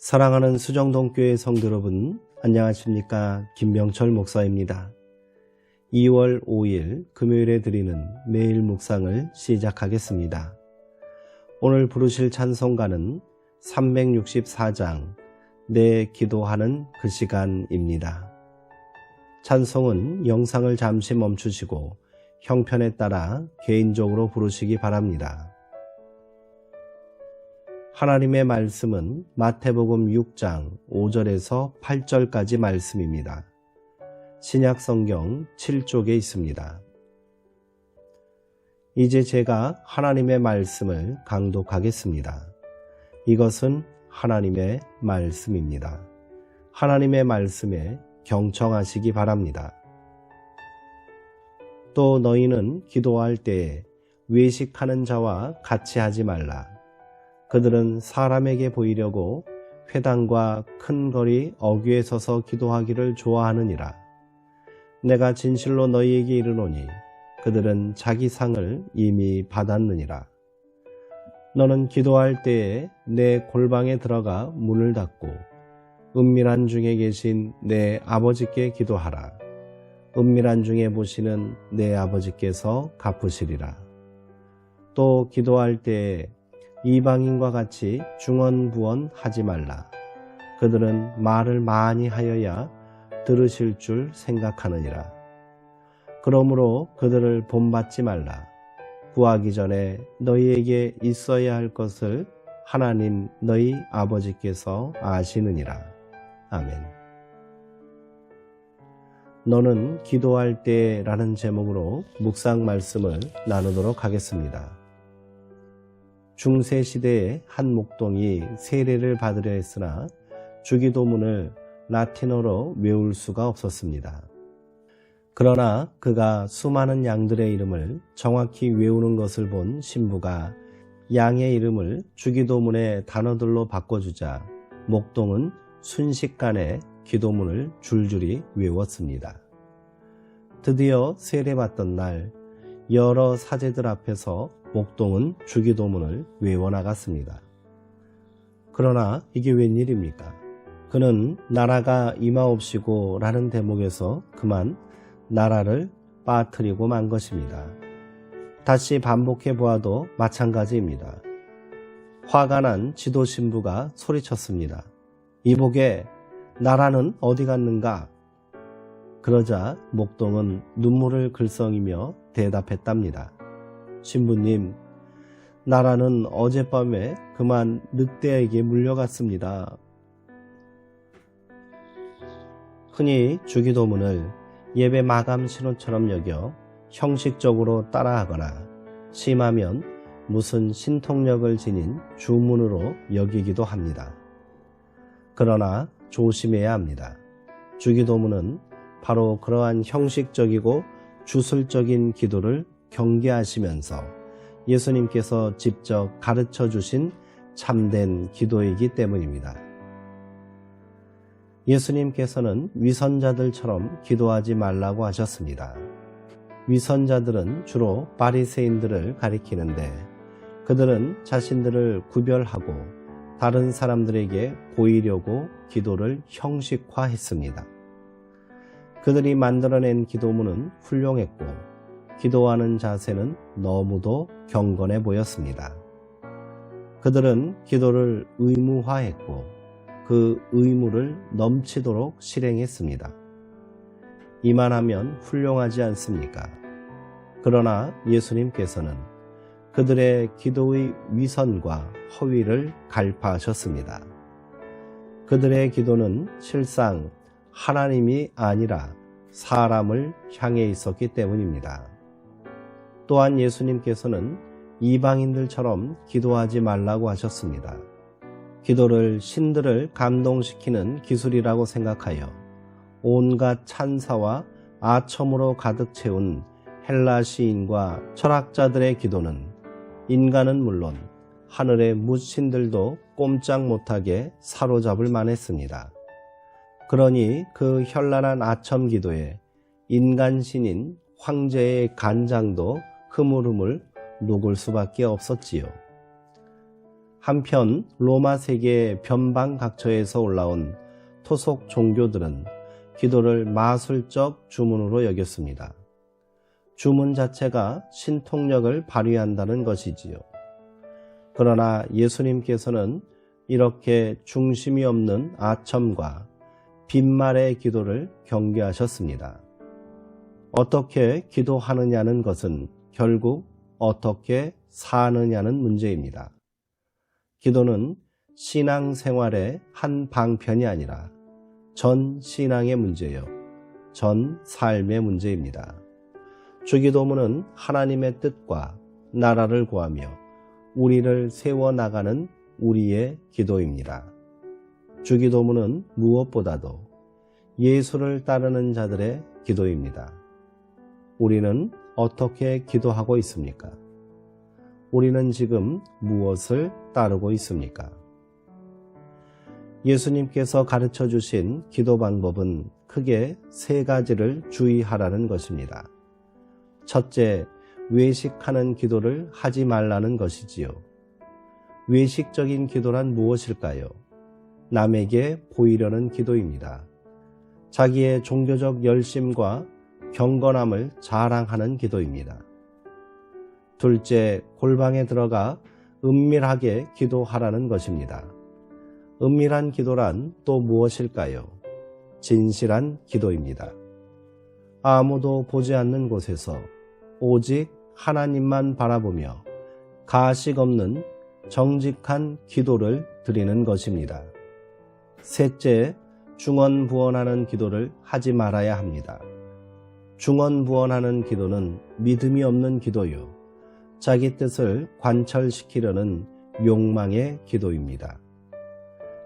사랑하는 수정동교회 성도 여러분, 안녕하십니까? 김명철 목사입니다. 2월 5일 금요일에 드리는 매일 묵상을 시작하겠습니다. 오늘 부르실 찬송가는 364장 내 기도하는 그 시간입니다. 찬송은 영상을 잠시 멈추시고 형편에 따라 개인적으로 부르시기 바랍니다. 하나님의 말씀은 마태복음 6장 5절에서 8절까지 말씀입니다. 신약성경 7쪽에 있습니다. 이제 제가 하나님의 말씀을 강독하겠습니다. 이것은 하나님의 말씀입니다. 하나님의 말씀에 경청하시기 바랍니다. 또 너희는 기도할 때에 외식하는 자와 같이 하지 말라. 그들은 사람에게 보이려고 회당과 큰 거리 어귀에 서서 기도하기를 좋아하느니라. 내가 진실로 너희에게 이르노니 그들은 자기 상을 이미 받았느니라. 너는 기도할 때에 내 골방에 들어가 문을 닫고 은밀한 중에 계신 내 아버지께 기도하라. 은밀한 중에 보시는 내 아버지께서 갚으시리라. 또 기도할 때에 이방인과 같이 중언부언 하지 말라. 그들은 말을 많이 하여야 들으실 줄 생각하느니라. 그러므로 그들을 본받지 말라. 구하기 전에 너희에게 있어야 할 것을 하나님 너희 아버지께서 아시느니라. 아멘. 너는 기도할 때라는 제목으로 묵상 말씀을 나누도록 하겠습니다. 중세시대에 한 목동이 세례를 받으려 했으나 주기도문을 라틴어로 외울 수가 없었습니다. 그러나 그가 수많은 양들의 이름을 정확히 외우는 것을 본 신부가 양의 이름을 주기도문의 단어들로 바꿔주자 목동은 순식간에 기도문을 줄줄이 외웠습니다. 드디어 세례받던 날 여러 사제들 앞에서 목동은 주기도문을 외워나갔습니다. 그러나 이게 웬일입니까? 그는 나라가 임하옵시고 라는 대목에서 그만 나라를 빠뜨리고 만 것입니다. 다시 반복해 보아도 마찬가지입니다. 화가 난 지도 신부가 소리쳤습니다. 이복에 나라는 어디 갔는가? 그러자 목동은 눈물을 글썽이며 대답했답니다. 신부님, 나라는 어젯밤에 그만 늑대에게 물려갔습니다. 흔히 주기도문을 예배 마감 신호처럼 여겨 형식적으로 따라하거나 심하면 무슨 신통력을 지닌 주문으로 여기기도 합니다. 그러나 조심해야 합니다. 주기도문은 바로 그러한 형식적이고 주술적인 기도를 경계하시면서 예수님께서 직접 가르쳐 주신 참된 기도이기 때문입니다. 예수님께서는 위선자들처럼 기도하지 말라고 하셨습니다. 위선자들은 주로 바리새인들을 가리키는데 그들은 자신들을 구별하고 다른 사람들에게 보이려고 기도를 형식화했습니다. 그들이 만들어낸 기도문은 훌륭했고 기도하는 자세는 너무도 경건해 보였습니다. 그들은 기도를 의무화했고 그 의무를 넘치도록 실행했습니다. 이만하면 훌륭하지 않습니까? 그러나 예수님께서는 그들의 기도의 위선과 허위를 갈파하셨습니다. 그들의 기도는 실상 하나님이 아니라 사람을 향해 있었기 때문입니다. 또한 예수님께서는 이방인들처럼 기도하지 말라고 하셨습니다. 기도를 신들을 감동시키는 기술이라고 생각하여 온갖 찬사와 아첨으로 가득 채운 헬라 시인과 철학자들의 기도는 인간은 물론 하늘의 무신들도 꼼짝 못하게 사로잡을 만했습니다. 그러니 그 현란한 아첨 기도에 인간 신인 황제의 간장도 흐물흐물 녹을 수밖에 없었지요. 한편 로마 세계의 변방각처에서 올라온 토속 종교들은 기도를 마술적 주문으로 여겼습니다. 주문 자체가 신통력을 발휘한다는 것이지요. 그러나 예수님께서는 이렇게 중심이 없는 아첨과 빈말의 기도를 경계하셨습니다. 어떻게 기도하느냐는 것은 결국 어떻게 사느냐는 문제입니다. 기도는 신앙생활의 한 방편이 아니라 전 신앙의 문제요, 전 삶의 문제입니다. 주기도문은 하나님의 뜻과 나라를 구하며 우리를 세워나가는 우리의 기도입니다. 주기도문은 무엇보다도 예수를 따르는 자들의 기도입니다. 우리는 어떻게 기도하고 있습니까? 우리는 지금 무엇을 따르고 있습니까? 예수님께서 가르쳐 주신 기도 방법은 크게 세 가지를 주의하라는 것입니다. 첫째, 외식하는 기도를 하지 말라는 것이지요. 외식적인 기도란 무엇일까요? 남에게 보이려는 기도입니다. 자기의 종교적 열심과 경건함을 자랑하는 기도입니다. 둘째, 골방에 들어가 은밀하게 기도하라는 것입니다. 은밀한 기도란 또 무엇일까요? 진실한 기도입니다. 아무도 보지 않는 곳에서 오직 하나님만 바라보며 가식 없는 정직한 기도를 드리는 것입니다. 셋째, 중언부언하는 기도를 하지 말아야 합니다. 중언부언하는 기도는 믿음이 없는 기도요, 자기 뜻을 관철시키려는 욕망의 기도입니다.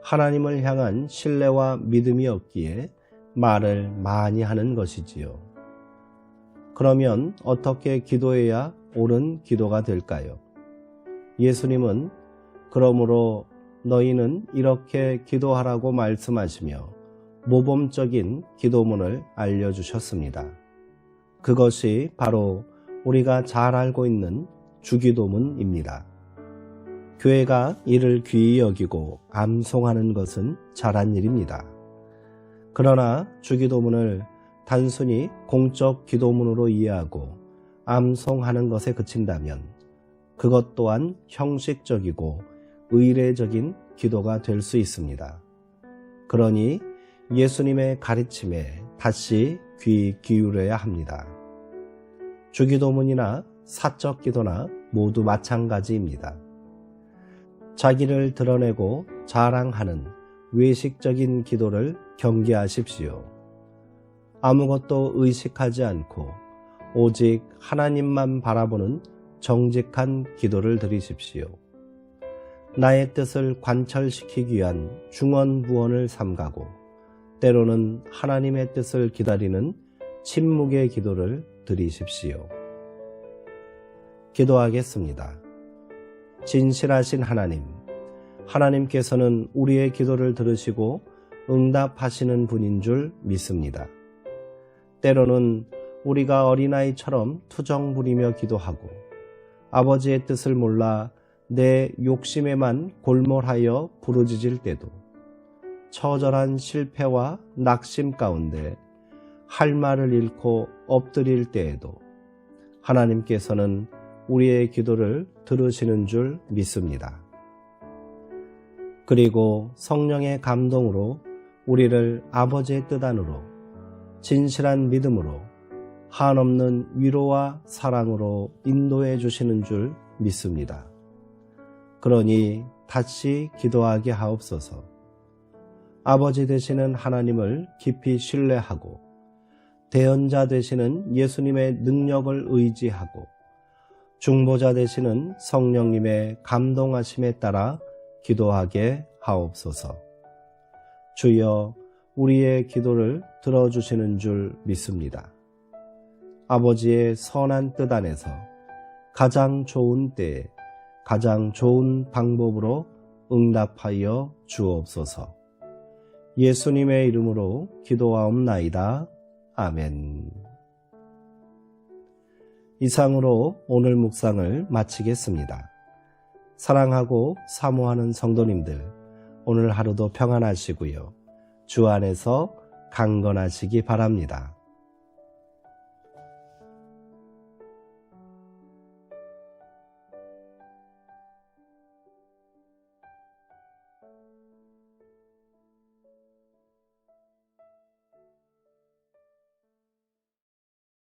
하나님을 향한 신뢰와 믿음이 없기에 말을 많이 하는 것이지요. 그러면 어떻게 기도해야 옳은 기도가 될까요? 예수님은 그러므로 너희는 이렇게 기도하라고 말씀하시며 모범적인 기도문을 알려주셨습니다. 그것이 바로 우리가 잘 알고 있는 주기도문입니다. 교회가 이를 귀히 여기고 암송하는 것은 잘한 일입니다. 그러나 주기도문을 단순히 공적 기도문으로 이해하고 암송하는 것에 그친다면 그것 또한 형식적이고 의례적인 기도가 될 수 있습니다. 그러니 예수님의 가르침에 다시 귀 기울여야 합니다. 주기도문이나 사적 기도나 모두 마찬가지입니다. 자기를 드러내고 자랑하는 외식적인 기도를 경계하십시오. 아무것도 의식하지 않고 오직 하나님만 바라보는 정직한 기도를 드리십시오. 나의 뜻을 관철시키기 위한 중언부언을 삼가고 때로는 하나님의 뜻을 기다리는 침묵의 기도를 드리십시오. 기도하겠습니다. 진실하신 하나님, 하나님께서는 우리의 기도를 들으시고 응답하시는 분인 줄 믿습니다. 때로는 우리가 어린아이처럼 투정 부리며 기도하고 아버지의 뜻을 몰라 내 욕심에만 골몰하여 부르짖을 때도 처절한 실패와 낙심 가운데 할 말을 잃고 엎드릴 때에도 하나님께서는 우리의 기도를 들으시는 줄 믿습니다. 그리고 성령의 감동으로 우리를 아버지의 뜻 안으로 진실한 믿음으로 한없는 위로와 사랑으로 인도해 주시는 줄 믿습니다. 그러니 다시 기도하게 하옵소서. 아버지 되시는 하나님을 깊이 신뢰하고 대언자 되시는 예수님의 능력을 의지하고 중보자 되시는 성령님의 감동하심에 따라 기도하게 하옵소서. 주여, 우리의 기도를 들어주시는 줄 믿습니다. 아버지의 선한 뜻 안에서 가장 좋은 때에 가장 좋은 방법으로 응답하여 주옵소서. 예수님의 이름으로 기도하옵나이다. 아멘. 이상으로 오늘 묵상을 마치겠습니다. 사랑하고 사모하는 성도님들, 오늘 하루도 평안하시고요. 주 안에서 강건하시기 바랍니다.